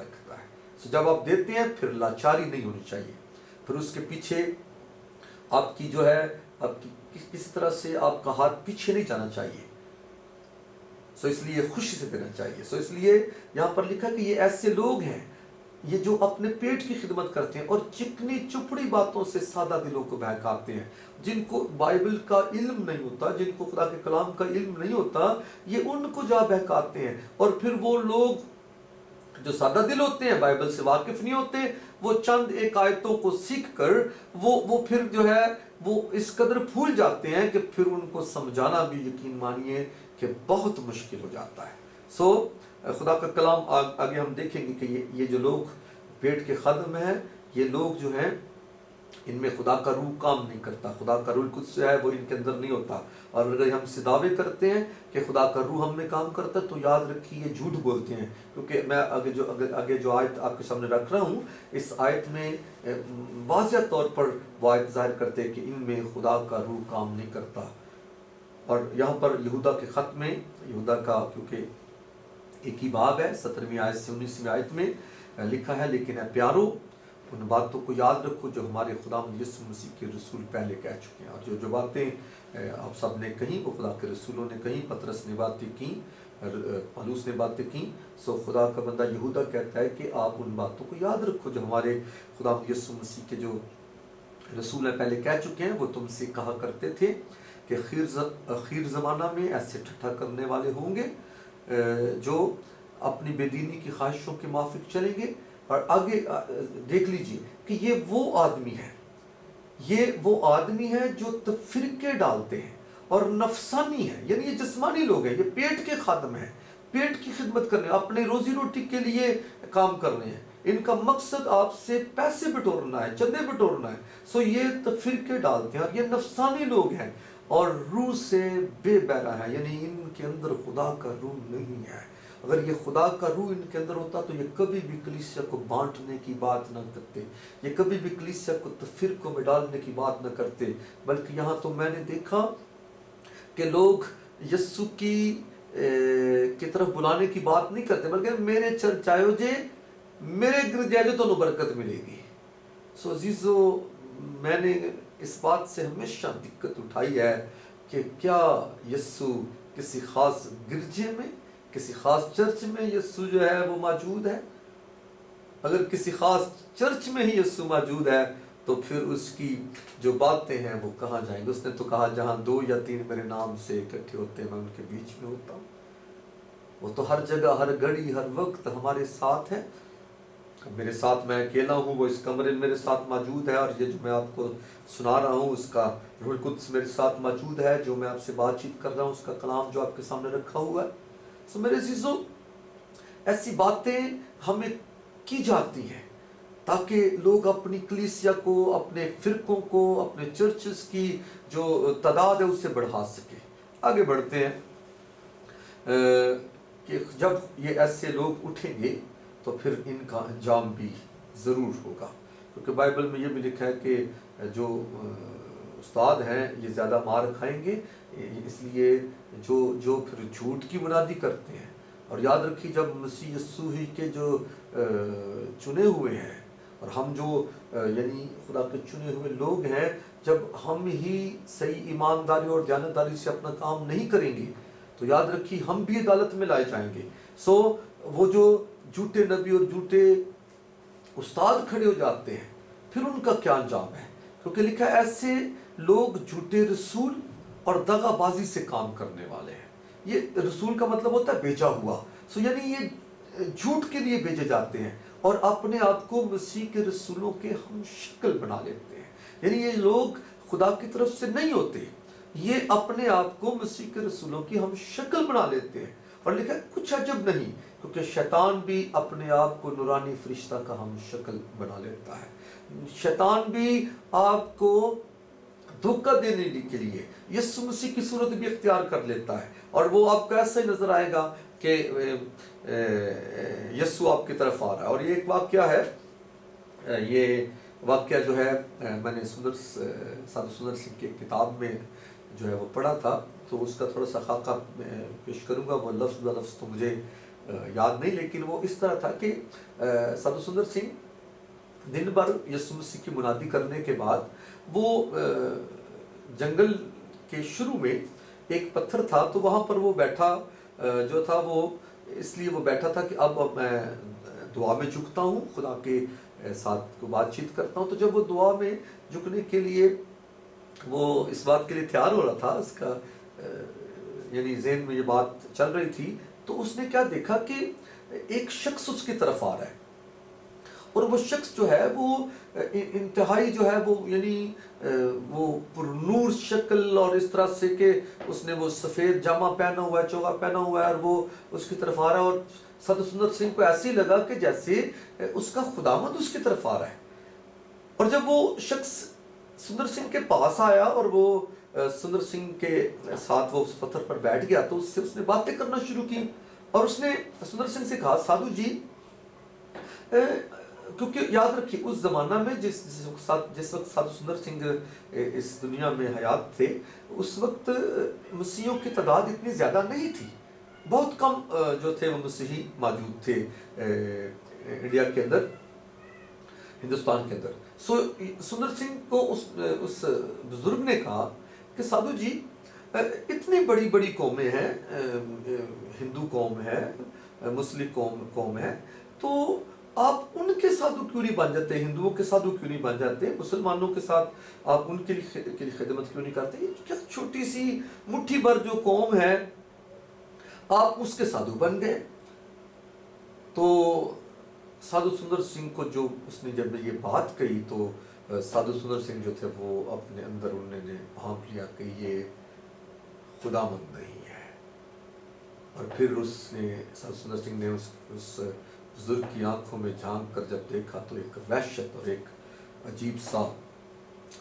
رکھتا ہے. جب آپ دیتے ہیں پھر لاچاری نہیں ہونی چاہیے، پھر اس کے پیچھے آپ کی جو ہے آپ کی کسی طرح سے آپ کا ہاتھ پیچھے نہیں جانا چاہیے. اس لیے خوشی سے دینا چاہیے. اس لیے یہاں پر لکھا کہ یہ ایسے لوگ ہیں یہ جو اپنے پیٹ کی خدمت کرتے ہیں اور چکنی چپڑی باتوں سے سادہ دلوں کو بہکاتے ہیں. جن کو بائبل کا علم نہیں ہوتا، جن کو خدا کے کلام کا علم نہیں ہوتا، یہ ان کو جا بہکاتے ہیں. اور پھر وہ لوگ جو سادہ دل ہوتے ہیں، بائبل سے واقف نہیں ہوتے، وہ چند ایک آیتوں کو سیکھ کر وہ پھر جو ہے وہ اس قدر پھول جاتے ہیں کہ پھر ان کو سمجھانا بھی یقین مانیے کہ بہت مشکل ہو جاتا ہے. خدا کا کلام آگے ہم دیکھیں گے کہ یہ جو لوگ پیٹ کے خادم ہیں، یہ لوگ جو ہیں ان میں خدا کا روح کام نہیں کرتا. خدا کا روح القدس جو ہے وہ ان کے اندر نہیں ہوتا. اور اگر ہم سے دعوے کرتے ہیں کہ خدا کا روح ہم میں کام کرتا ہے تو یاد رکھیے یہ جھوٹ بولتے ہیں. کیونکہ میں آگے جو آیت آپ کے سامنے رکھ رہا ہوں، اس آیت میں واضح طور پر وہ آیت ظاہر کرتے ہیں کہ ان میں خدا کا روح کام نہیں کرتا. اور یہاں پر یہودا کے خط میں، یہودا کا کیونکہ ایک ہی باب ہے، 17ویں آیت سے 19ویں آیت میں لکھا ہے، لیکن اے پیارو ان باتوں کو یاد رکھو جو ہمارے خداوند یسوع مسیح کے رسول پہلے کہہ چکے ہیں. اور جو باتیں آپ سب نے کہیں وہ خدا کے رسولوں نے کہیں، پطرس نے باتیں کی، پولس نے باتیں کی. خدا کا بندہ یہودا کہتا ہے کہ آپ ان باتوں کو یاد رکھو جو ہمارے خداوند یسوع مسیح کے جو رسول پہلے کہہ چکے ہیں. وہ تم سے کہا کرتے تھے کہ اخیر زمانہ میں ایسے ٹھٹھا کرنے والے ہوں گے جو اپنی بے دینی کی خواہشوں کے موافق چلیں گے. اور آگے دیکھ لیجئے کہ یہ وہ آدمی ہے جو تفرقے ڈالتے ہیں اور نفسانی ہے، یعنی یہ جسمانی لوگ ہیں، یہ پیٹ کے خادم ہیں، پیٹ کی خدمت کرنے، اپنے روزی روٹی کے لیے کام کر رہے ہیں. ان کا مقصد آپ سے پیسے بٹورنا ہے، چندے بٹورنا ہے. یہ تفرقے ڈالتے ہیں اور یہ نفسانی لوگ ہیں اور روح سے بے بہرا ہے، یعنی ان کے اندر خدا کا روح نہیں ہے. اگر یہ خدا کا روح ان کے اندر ہوتا تو یہ کبھی بھی کلیسیا کو بانٹنے کی بات نہ کرتے، یہ کبھی بھی کلیسیا کو تفرقوں میں ڈالنے کی بات نہ کرتے. بلکہ یہاں تو میں نے دیکھا کہ لوگ یسوع کی طرف بلانے کی بات نہیں کرتے، بلکہ میرے چرچ آئو جے، میرے گرجے آئو تو برکت ملے گی. عزیزو، میں نے اس بات سے ہمیشہ دقت اٹھائی ہے کہ کیا یسوع کسی خاص گرجے میں، کسی خاص چرچ میں یسوع جو ہے وہ موجود ہے؟ اگر کسی خاص چرچ میں ہی یسوع موجود ہے تو پھر اس کی جو باتیں ہیں وہ کہاں جائیں گے؟ اس نے تو کہا جہاں 2 یا 3 میرے نام سے اکٹھے ہوتے ہیں میں ان کے بیچ میں ہوتا ہوں. وہ تو ہر جگہ، ہر گھڑی، ہر وقت ہمارے ساتھ ہے. میرے ساتھ میں اکیلا ہوں، وہ اس کمرے میں میرے ساتھ موجود ہے، اور یہ جو میں آپ کو سنا رہا ہوں اس کا روح القدس میرے ساتھ موجود ہے. جو میں آپ سے بات چیت کر رہا ہوں اس کا کلام جو آپ کے سامنے رکھا ہوا ہے. میرے عزیزو، ایسی باتیں ہمیں کی جاتی ہیں تاکہ لوگ اپنی کلیسیا کو، اپنے فرقوں کو، اپنے چرچز کی جو تعداد ہے اس سے بڑھا سکے. آگے بڑھتے ہیں کہ جب یہ ایسے لوگ اٹھیں گے تو پھر ان کا انجام بھی ضرور ہوگا. کیونکہ بائبل میں یہ بھی لکھا ہے کہ جو استاد ہیں یہ زیادہ مار کھائیں گے. اس لیے جو پھر جھوٹ کی منادی کرتے ہیں. اور یاد رکھیے جب مسیح یسوع ہی کے جو چنے ہوئے ہیں اور ہم جو یعنی خدا کے چنے ہوئے لوگ ہیں، جب ہم ہی صحیح ایمانداری اور دیانتداری سے اپنا کام نہیں کریں گے تو یاد رکھیے ہم بھی عدالت میں لائے جائیں گے. وہ جو جھوٹے نبی اور جھوٹے استاد کھڑے ہو جاتے ہیں پھر ان کا کیا انجام ہے؟ کیونکہ لکھا ہے ایسے لوگ جھوٹے رسول اور دغا بازی سے کام کرنے والے ہیں. یہ رسول کا مطلب ہوتا ہے بھیجا ہوا. یعنی یہ جھوٹ کے لیے بھیجے جاتے ہیں اور اپنے آپ کو مسیح کے رسولوں کے ہم شکل بنا لیتے ہیں. یعنی یہ لوگ خدا کی طرف سے نہیں ہوتے، یہ اپنے آپ کو مسیح کے رسولوں کی ہم شکل بنا لیتے ہیں. اور لکھا ہے کچھ عجب نہیں، کیونکہ شیطان بھی اپنے آپ کو نورانی فرشتہ کا ہم شکل بنا لیتا ہے. شیطان بھی آپ کو دھوکہ دینے کے لیے یسوع مسیح کی صورت بھی اختیار کر لیتا ہے، اور وہ آپ کو ایسے نظر آئے گا کہ یسوع آپ کی طرف آ رہا ہے. اور یہ ایک واقعہ ہے، یہ واقعہ جو ہے میں نے سادھو سندر سنگھ کی کتاب میں جو ہے وہ پڑھا تھا، تو اس کا تھوڑا سا خاکہ پیش کروں گا. وہ لفظ بہ لفظ تو مجھے یاد نہیں، لیکن وہ اس طرح تھا کہ سادھو سندر سنگھ دن بھر یسوع مسیح کی منادی کرنے کے بعد وہ جنگل کے شروع میں ایک پتھر تھا، تو وہاں پر وہ بیٹھا جو تھا، وہ اس لیے وہ بیٹھا تھا کہ اب میں دعا میں جھکتا ہوں، خدا کے ساتھ کو بات چیت کرتا ہوں۔ تو جب وہ دعا میں جھکنے کے لیے وہ اس بات کے لیے تیار ہو رہا تھا، اس کا یعنی ذہن میں یہ بات چل رہی تھی، تو اس نے کیا دیکھا کہ ایک شخص اس کی طرف آ رہا ہے، اور وہ شخص جو ہے وہ انتہائی جو ہے وہ یعنی وہ پر نور شکل، اور اس طرح سے کہ اس نے وہ سفید جامہ پہنا ہوا ہے، چوغا پہنا ہوا ہے، اور وہ اس کی طرف آ رہا ہے، اور سادھو سندر سنگھ کو ایسے ہی لگا کہ جیسے اس کا خداوند اس کی طرف آ رہا ہے۔ اور جب وہ شخص سندر سنگھ کے پاس آیا اور وہ سندر سنگھ کے ساتھ وہ اس پتھر پر بیٹھ گیا، تو اس نے باتیں کرنا شروع کی، اور اس نے سندر سنگھ سے کہا، سادھو جی، کیونکہ یاد رکھیے اس زمانہ میں جس وقت سادھو سندر سنگھ اس دنیا میں حیات تھے، اس وقت مسیحیوں کی تعداد اتنی زیادہ نہیں تھی، بہت کم جو تھے وہ مسیحی موجود تھے انڈیا کے اندر، ہندوستان کے اندر۔ سندر سنگھ کو اس بزرگ نے کہا کہ سادھو جی، اتنی بڑی بڑی قومیں ہیں، ہندو قوم ہے، مسلم قوم ہے، تو آپ ان کے سادھو کیوں نہیں بن جاتے، ہندوؤں کے سادھو کیوں نہیں بن جاتے، مسلمانوں کے ساتھ آپ ان کے لیے خدمت کیوں نہیں کرتے؟ کیا چھوٹی سی مٹھی بھر جو قوم ہے، آپ اس کے سادھو بن گئے۔ تو سادھو سندر سنگھ کو جو اس نے جب یہ بات کہی، تو سادھو سندر سنگھ جو تھے وہ اپنے اندر انہوں نے بھانپ لیا کہ یہ خداوند نہیں ہے۔ اور پھر سادھو سندر سنگھ نے اس بزرگ کی آنکھوں میں جھانک کر جب دیکھا، تو ایک وحشت اور ایک عجیب سا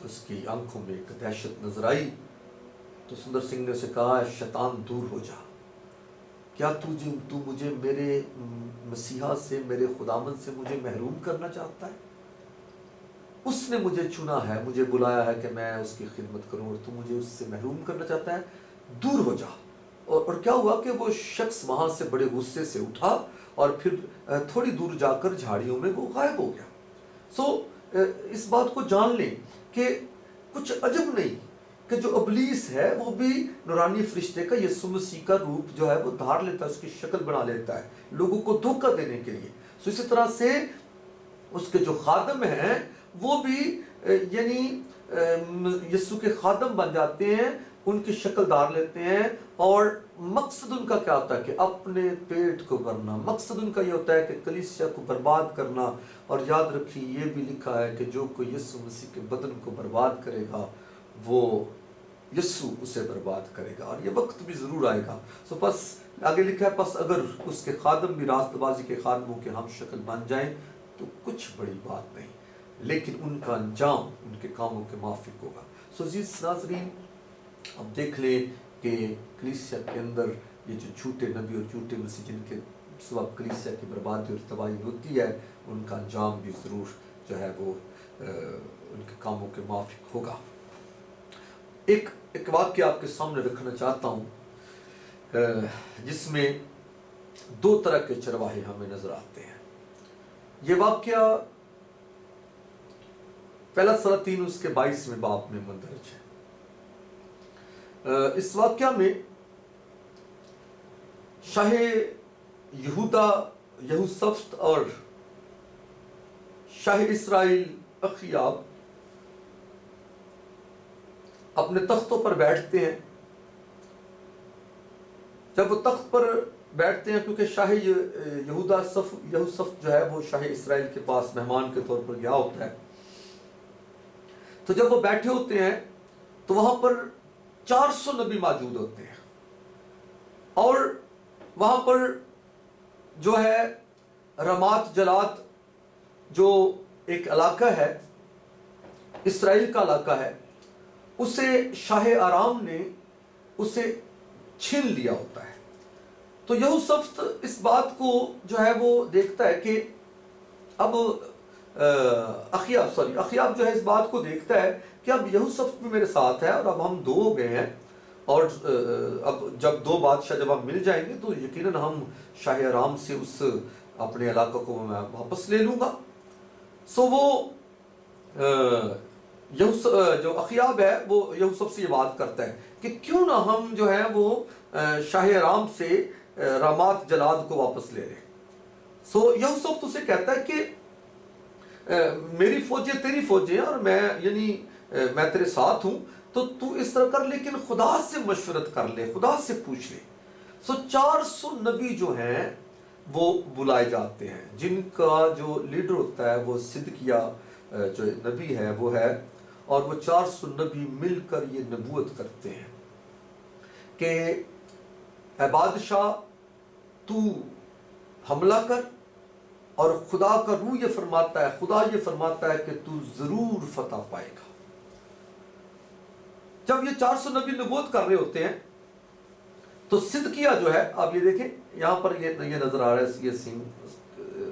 اس کی آنکھوں میں ایک دہشت نظر آئی۔ تو سندر سنگھ نے اسے کہا، شیطان دور ہو جا، کیا تو مجھے میرے مسیحا سے، میرے خداوند سے مجھے محروم کرنا چاہتا ہے؟ اس نے مجھے چنا ہے، مجھے بلایا ہے کہ میں اس کی خدمت کروں، اور تو مجھے اس سے محروم کرنا چاہتا ہے، دور ہو جا۔ اور کیا ہوا کہ وہ شخص وہاں سے بڑے غصے سے اٹھا، اور پھر تھوڑی دور جا کر جھاڑیوں میں وہ غائب ہو گیا۔ اس بات کو جان لیں کہ کچھ عجب نہیں کہ جو ابلیس ہے وہ بھی نورانی فرشتے کا، یسوع مسیح کا روپ جو ہے وہ دھار لیتا ہے، اس کی شکل بنا لیتا ہے لوگوں کو دھوکہ دینے کے لیے۔ اسی طرح سے اس کے جو خادم ہیں وہ بھی یعنی یسوع کے خادم بن جاتے ہیں، ان کی شکل دار لیتے ہیں، اور مقصد ان کا کیا ہوتا ہے کہ اپنے پیٹ کو بھرنا، مقصد ان کا یہ ہوتا ہے کہ کلیسیا کو برباد کرنا۔ اور یاد رکھیے یہ بھی لکھا ہے کہ جو کوئی یسوع مسیح کے بدن کو برباد کرے گا، وہ یسوع اسے برباد کرے گا، اور یہ وقت بھی ضرور آئے گا۔ پس آگے لکھا ہے، پس اگر اس کے خادم بھی راست بازی کے خادموں کے ہم شکل بن جائیں تو کچھ بڑی بات نہیں، لیکن ان کا انجام ان کے کاموں کے موافق ہوگا۔ عزیز ناظرین، اب دیکھ لیں کہ کلیسیا کے اندر یہ جو جھوٹے نبی اور جھوٹے مسیح جن کے سبب کلیسیا کی بربادی اور تباہی ہوتی ہے، ان کا انجام بھی ضرور جو ہے وہ ان کے کاموں کے موافق ہوگا۔ ایک واقعہ آپ کے سامنے رکھنا چاہتا ہوں، جس میں دو طرح کے چرواہے ہمیں نظر آتے ہیں۔ یہ واقعہ پہلا سلاطین اس کے 22ویں باب میں مندرج ہے۔ اس واقعہ میں شاہ یہودا یہوسفت اور شاہ اسرائیل اخیاب اپنے تختوں پر بیٹھتے ہیں۔ جب وہ تخت پر بیٹھتے ہیں، کیونکہ شاہ یہودا یہوسفت جو ہے وہ شاہ اسرائیل کے پاس مہمان کے طور پر گیا ہوتا ہے، تو جب وہ بیٹھے ہوتے ہیں تو وہاں پر 400 نبی موجود ہوتے ہیں، اور وہاں پر جو ہے رمات جلات جو ایک علاقہ ہے، اسرائیل کا علاقہ ہے، اسے شاہ آرام نے اسے چھین لیا ہوتا ہے۔ تو یہوسفت اس بات کو جو ہے وہ دیکھتا ہے کہ اب اخیاب جو ہے اس بات کو دیکھتا ہے کہ اب یہوسفت بھی میرے ساتھ ہے، اور اب ہم دو ہو گئے ہیں، اور اب جب دو بادشاہ جب ہم مل جائیں گے تو یقیناً ہم شاہ ارام سے اس اپنے علاقہ کو میں واپس لے لوں گا. سو وہ جو اخیاب ہے وہ یوسف سے یہ بات کرتا ہے کہ کیوں نہ ہم جو ہے وہ شاہ ارام سے رامات جلاد کو واپس لے لیں. سو یوسف تو سے کہتا ہے کہ میری فوجیں تیری فوجیں اور میں یعنی میں تیرے ساتھ ہوں تو اس طرح کر، لیکن خدا سے مشورت کر لے، خدا سے پوچھ لے. سو 400 نبی جو ہیں وہ بلائے جاتے ہیں، جن کا جو لیڈر ہوتا ہے وہ صدقیہ جو نبی ہے وہ ہے، اور وہ 400 نبی مل کر یہ نبوت کرتے ہیں کہ اے بادشاہ تو حملہ کر، اور خدا کا روح یہ فرماتا ہے، خدا یہ فرماتا ہے کہ تو ضرور فتح پائے گا. جب یہ 400 نبی نبوت کر رہے ہوتے ہیں تو صدقیہ جو ہے، آپ یہ دیکھیں یہاں پر یہ نظر آ رہا ہے یہ سنگ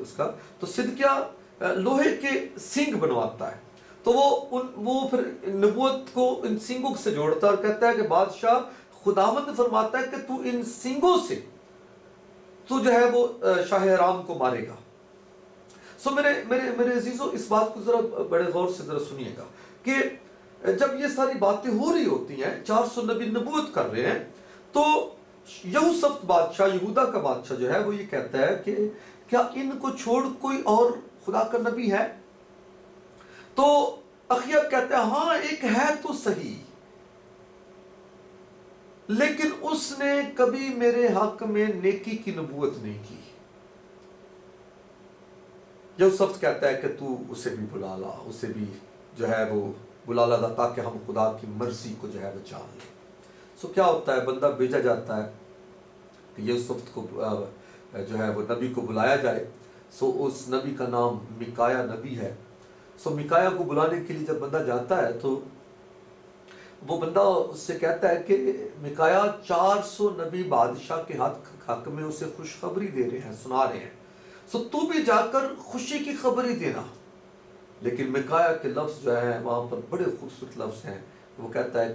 اس کا، تو صدقیہ لوہے کے سنگ بنواتا ہے، تو وہ پھر نبوت کو ان سنگوں سے جوڑتا ہے اور کہتا ہے کہ بادشاہ خداوند فرماتا ہے کہ تو ان سنگوں سے تو جو ہے وہ شاہ ارام کو مارے گا. سو میرے عزیزو اس بات کو ذرا بڑے غور سے ذرا سنیے گا کہ جب یہ ساری باتیں ہو رہی ہوتی ہیں، 400 نبی نبوت کر رہے ہیں، تو یہوشافط بادشاہ، یہودا کا بادشاہ جو ہے وہ یہ کہتا ہے کہ کیا ان کو چھوڑ کوئی اور خدا کا نبی ہے؟ تو اخیاب کہتا ہے ہاں ایک ہے تو صحیح، لیکن اس نے کبھی میرے حق میں نیکی کی نبوت نہیں کی. یوسف کہتا ہے کہ تو اسے بھی بلا لا، اسے بھی جو ہے وہ بلا لا تاکہ ہم خدا کی مرضی کو جو ہے وہ جان لیں. سو کیا ہوتا ہے، بندہ بھیجا جاتا ہے کہ یوسف کو جو ہے وہ نبی کو بلایا جائے. سو اس نبی کا نام میکایا نبی ہے. سو میکایا کو بلانے کے لیے جب بندہ جاتا ہے تو وہ بندہ اس سے کہتا ہے کہ میکایا 400 نبی بادشاہ کے حق میں اسے خوشخبری دے رہے ہیں، سنا رہے ہیں، سو تو بھی جا کر خوشی کی خبر ہی دینا. لیکن میکایا کے لفظ جو ہیں وہاں پر بڑے خوبصورت لفظ ہیں. وہ کہتا ہے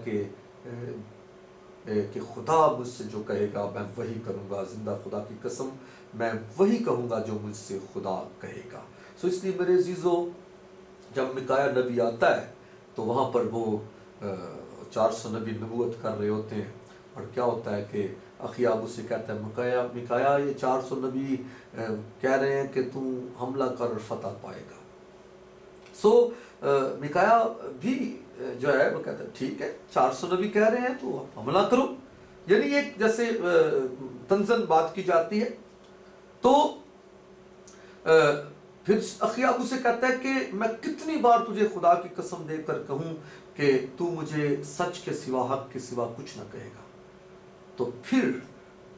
کہ خدا مجھ سے جو کہے گا میں وہی کروں گا، زندہ خدا کی قسم میں وہی کہوں گا جو مجھ سے خدا کہے گا. سو اس لیے میرے عزیزو جب میکایا نبی آتا ہے تو وہاں پر وہ 400 نبی نبوت کر رہے ہوتے ہیں، اور کیا ہوتا ہے کہ اخیاب اسے کہتا ہے میکایا یہ 400 نبی کہہ رہے ہیں کہ تو حملہ کر فتح پائے گا. سو میکایا بھی جو ہے وہ کہتا ہے ٹھیک ہے 400 نبی کہہ رہے ہیں تو حملہ کرو، یعنی ایک جیسے تنزن بات کی جاتی ہے. تو پھر اخیاب اسے کہتا ہے کہ میں کتنی بار تجھے خدا کی قسم دے کر کہوں کہ تو مجھے سچ کے سوا، حق کے سوا کچھ نہ کہے گا. تو پھر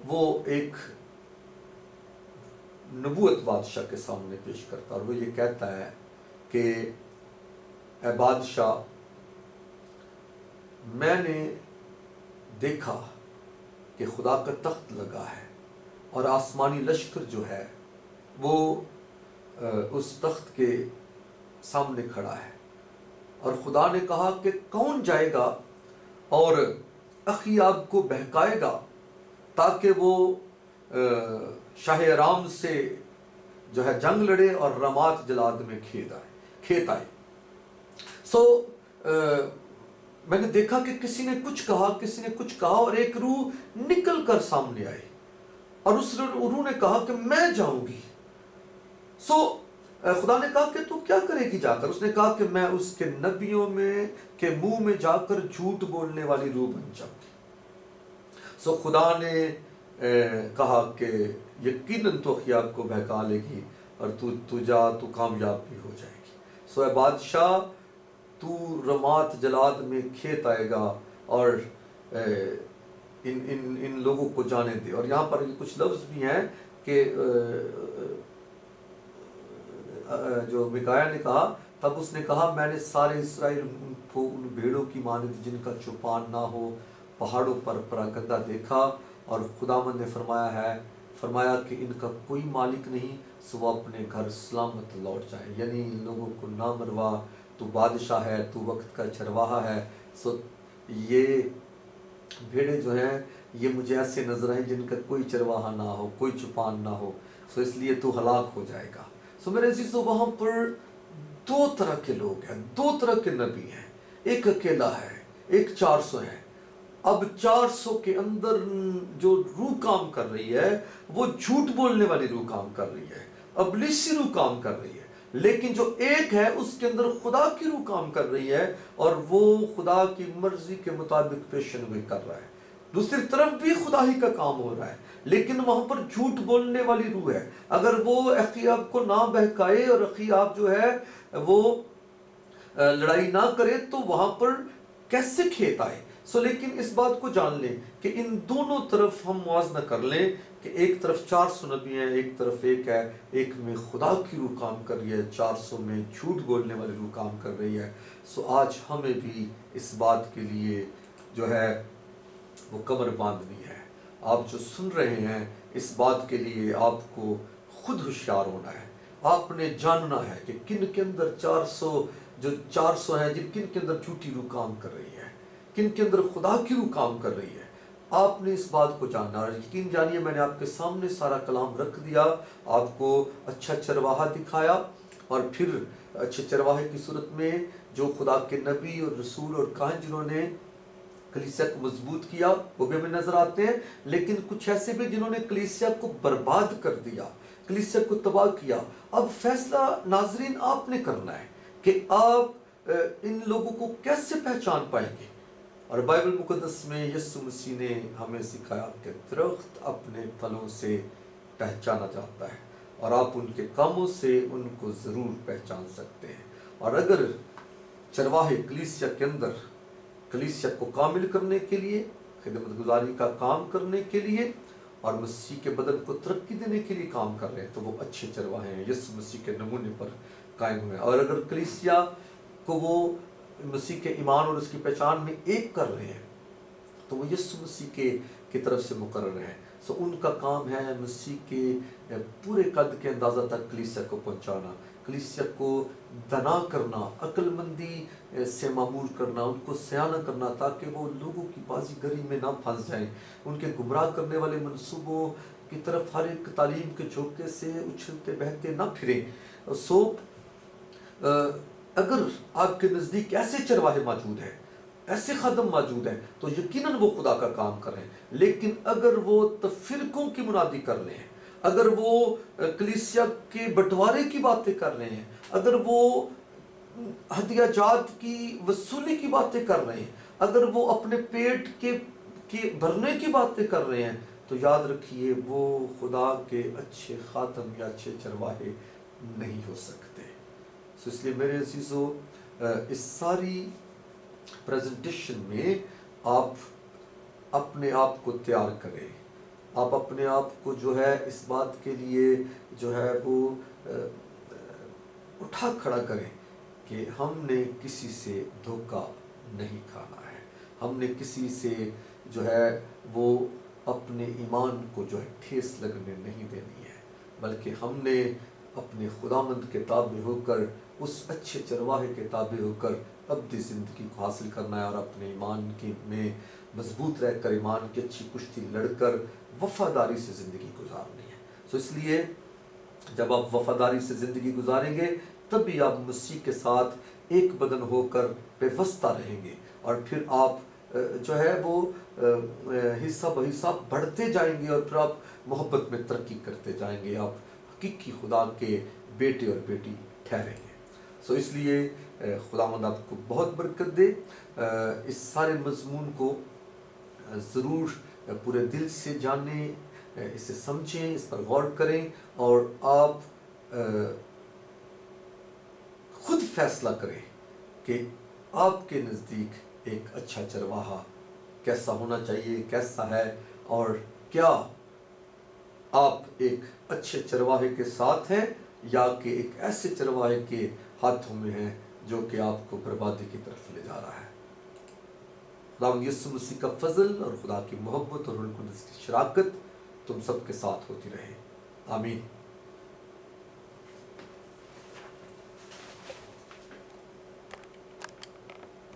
وہ ایک نبوت بادشاہ کے سامنے پیش کرتا اور وہ یہ کہتا ہے کہ اے بادشاہ میں نے دیکھا کہ خدا کا تخت لگا ہے اور آسمانی لشکر جو ہے وہ اس تخت کے سامنے کھڑا ہے، اور خدا نے کہا کہ کون جائے گا اور اخیاب کو بہکائے گا تاکہ وہ شاہ ارام سے جو ہے جنگ لڑے اور رامات جلاد میں کھیت آئے. سو میں نے دیکھا کہ کسی نے کچھ کہا اور ایک روح نکل کر سامنے آئی اور اس روح نے کہا کہ میں جاؤں گی. سو خدا نے کہا کہ تو کیا کرے گی جا کر؟ اس نے کہا کہ میں اس کے نبیوں میں کے منہ میں جا کر جھوٹ بولنے والی روح بن جاؤں گی. سو خدا نے کہا کہ یقیناً تو اخیاب کو بہکا لے گی اور تو جا تو کامیاب بھی ہو جائے گی. سو اے بادشاہ تو رمات جلاد میں کھیت آئے گا اور ان لوگوں کو جانے دے. اور یہاں پر کچھ لفظ بھی ہیں کہ جو میکایا نے کہا، تب اس نے کہا میں نے سارے اسرائیل کو ان بھیڑوں کی مانند جن کا چوپان نہ ہو پہاڑوں پر پراگندہ دیکھا، اور خداوند نے فرمایا کہ ان کا کوئی مالک نہیں، سو وہ اپنے گھر سلامت لوٹ جائے. یعنی ان لوگوں کو نہ مروا، تو بادشاہ ہے، تو وقت کا چرواہا ہے. سو یہ بھیڑیں جو ہیں یہ مجھے ایسے نظر ہیں جن کا کوئی چرواہا نہ ہو، کوئی چوپان نہ ہو، سو اس لیے تو ہلاک ہو جائے گا۔ سو میرے عزیزو، وہاں پر دو طرح کے لوگ ہیں، دو طرح کے نبی ہیں، ایک اکیلا ہے، ایک 400 ہے۔ اب 400 کے اندر جو روح کام کر رہی ہے وہ جھوٹ بولنے والی روح کام کر رہی ہے، ابلیسی روح کام کر رہی ہے، لیکن جو ایک ہے اس کے اندر خدا کی روح کام کر رہی ہے اور وہ خدا کی مرضی کے مطابق پیشن گوئی کر رہا ہے۔ دوسری طرف بھی خدا ہی کا کام ہو رہا ہے، لیکن وہاں پر جھوٹ بولنے والی روح ہے۔ اگر وہ اخیاب کو نہ بہکائے اور اخیاب جو ہے وہ لڑائی نہ کرے تو وہاں پر کیسے کھیت آئے؟ لیکن اس بات کو جان لیں کہ ان دونوں طرف ہم موازنہ کر لیں کہ ایک طرف 400 نبی ہیں، ایک طرف ایک ہے، ایک میں خدا کی روح کام کر رہی ہے، 400 میں جھوٹ بولنے والی روح کام کر رہی ہے۔ آج ہمیں بھی اس بات کے لیے جو ہے وہ کمر باندھنی ہے۔ آپ جو سن رہے ہیں اس بات کے لیے آپ کو خود ہوشیار ہونا ہے۔ آپ نے جاننا ہے کہ کن کے اندر 400 ہیں، کن کے اندر جھوٹی روح کام کر رہی ہے، کن کے اندر خدا کی روح کام کر رہی ہے۔ آپ نے اس بات کو جاننا، اور یقین جانیے میں نے آپ کے سامنے سارا کلام رکھ دیا، آپ کو اچھا چرواہا دکھایا، اور پھر اچھے چرواہے کی صورت میں جو خدا کے نبی اور رسول اور کاہن جنہوں نے کلیسیا کو مضبوط کیا وہ بھی ہمیں نظر آتے ہیں، لیکن کچھ ایسے بھی جنہوں نے کلیسیا کو برباد کر دیا، کلیسیا کو تباہ کیا۔ اب فیصلہ ناظرین آپ نے کرنا ہے کہ آپ ان لوگوں کو کیسے پہچان پائیں گے۔ اور بائبل مقدس میں یسوع مسیح نے ہمیں سکھایا کہ درخت اپنے پھلوں سے پہچانا جاتا ہے، اور آپ ان کے کاموں سے ان کو ضرور پہچان سکتے ہیں۔ اور اگر چرواہے کلیسیا کے اندر کلیسیا کو کامل کرنے کے لیے، خدمت گزاری کا کام کرنے کے لیے اور مسیح کے بدن کو ترقی دینے کے لیے کام کر رہے ہیں تو وہ اچھے چرواہے ہیں، یسوع مسیح کے نمونے پر قائم ہوئے ہیں۔ اور اگر کلیسیا کو وہ مسیح کے ایمان اور اس کی پہچان میں ایک کر رہے ہیں تو وہ یسوع مسیح کی طرف سے مقرر ہیں۔ ان کا کام ہے مسیح کے پورے قد کے اندازہ تک کلیسیا کو پہنچانا، کلیسیا کو دنا کرنا، عقل مندی سے معمور کرنا، ان کو سیانہ کرنا، تاکہ وہ لوگوں کی بازی گری میں نہ پھنس جائیں، ان کے گمراہ کرنے والے منصوبوں کی طرف ہر ایک تعلیم کے جھونکے سے اچھلتے بہتے نہ پھریں۔ اگر آپ کے نزدیک ایسے چرواہے موجود ہیں، ایسے خادم موجود ہیں تو یقیناً وہ خدا کا کام کر رہے ہیں، لیکن اگر وہ تفرقوں کی منادی کر رہے ہیں، اگر وہ کلیسیا کے بٹوارے کی باتیں کر رہے ہیں، اگر وہ ہدیہ جات کی وصولی کی باتیں کر رہے ہیں، اگر وہ اپنے پیٹ کے بھرنے کی باتیں کر رہے ہیں، تو یاد رکھیے وہ خدا کے اچھے خاتم یا اچھے چرواہے نہیں ہو سکتے۔ اس لیے میرے عزیزو، اس ساری پریزنٹیشن میں آپ اپنے آپ کو تیار کریں، آپ اپنے آپ کو جو ہے اس بات کے لیے جو ہے وہ اٹھا کھڑا کریں کہ ہم نے کسی سے دھوکہ نہیں کھانا ہے، ہم نے کسی سے جو ہے وہ اپنے ایمان کو جو ہے ٹھیس لگنے نہیں دینی ہے، بلکہ ہم نے اپنے خداوند کے تابع ہو کر، اس اچھے چرواہے کے تابع ہو کر ابدی زندگی کو حاصل کرنا ہے، اور اپنے ایمان میں مضبوط رہ کر، ایمان کی اچھی کشتی لڑ کر وفاداری سے زندگی گزارنی ہے۔ اس لیے جب آپ وفاداری سے زندگی گزاریں گے تبھی آپ مسیح کے ساتھ ایک بدن ہو کر پیوستہ رہیں گے، اور پھر آپ جو ہے وہ حصہ بحصہ بڑھتے جائیں گے، اور پھر آپ محبت میں ترقی کرتے جائیں گے، آپ حقیقی خدا کے بیٹے اور بیٹی ٹھہریں گے۔ اس لیے خداوند آپ کو بہت برکت دے۔ اس سارے مضمون کو ضرور پورے دل سے جانیں، اسے سمجھیں، اس پر غور کریں، اور آپ خود فیصلہ کریں کہ آپ کے نزدیک ایک اچھا چرواہا کیسا ہونا چاہیے، کیسا ہے، اور کیا آپ ایک اچھے چرواہے کے ساتھ ہیں یا کہ ایک ایسے چرواہے کے ہاتھوں میں ہیں جو کہ آپ کو بربادی کی طرف لے جا رہا ہے۔ خداوند یسوع مسیح کا فضل اور خدا کی محبت اور روح القدس کی شراکت تم سب کے ساتھ ہوتی رہے، آمین۔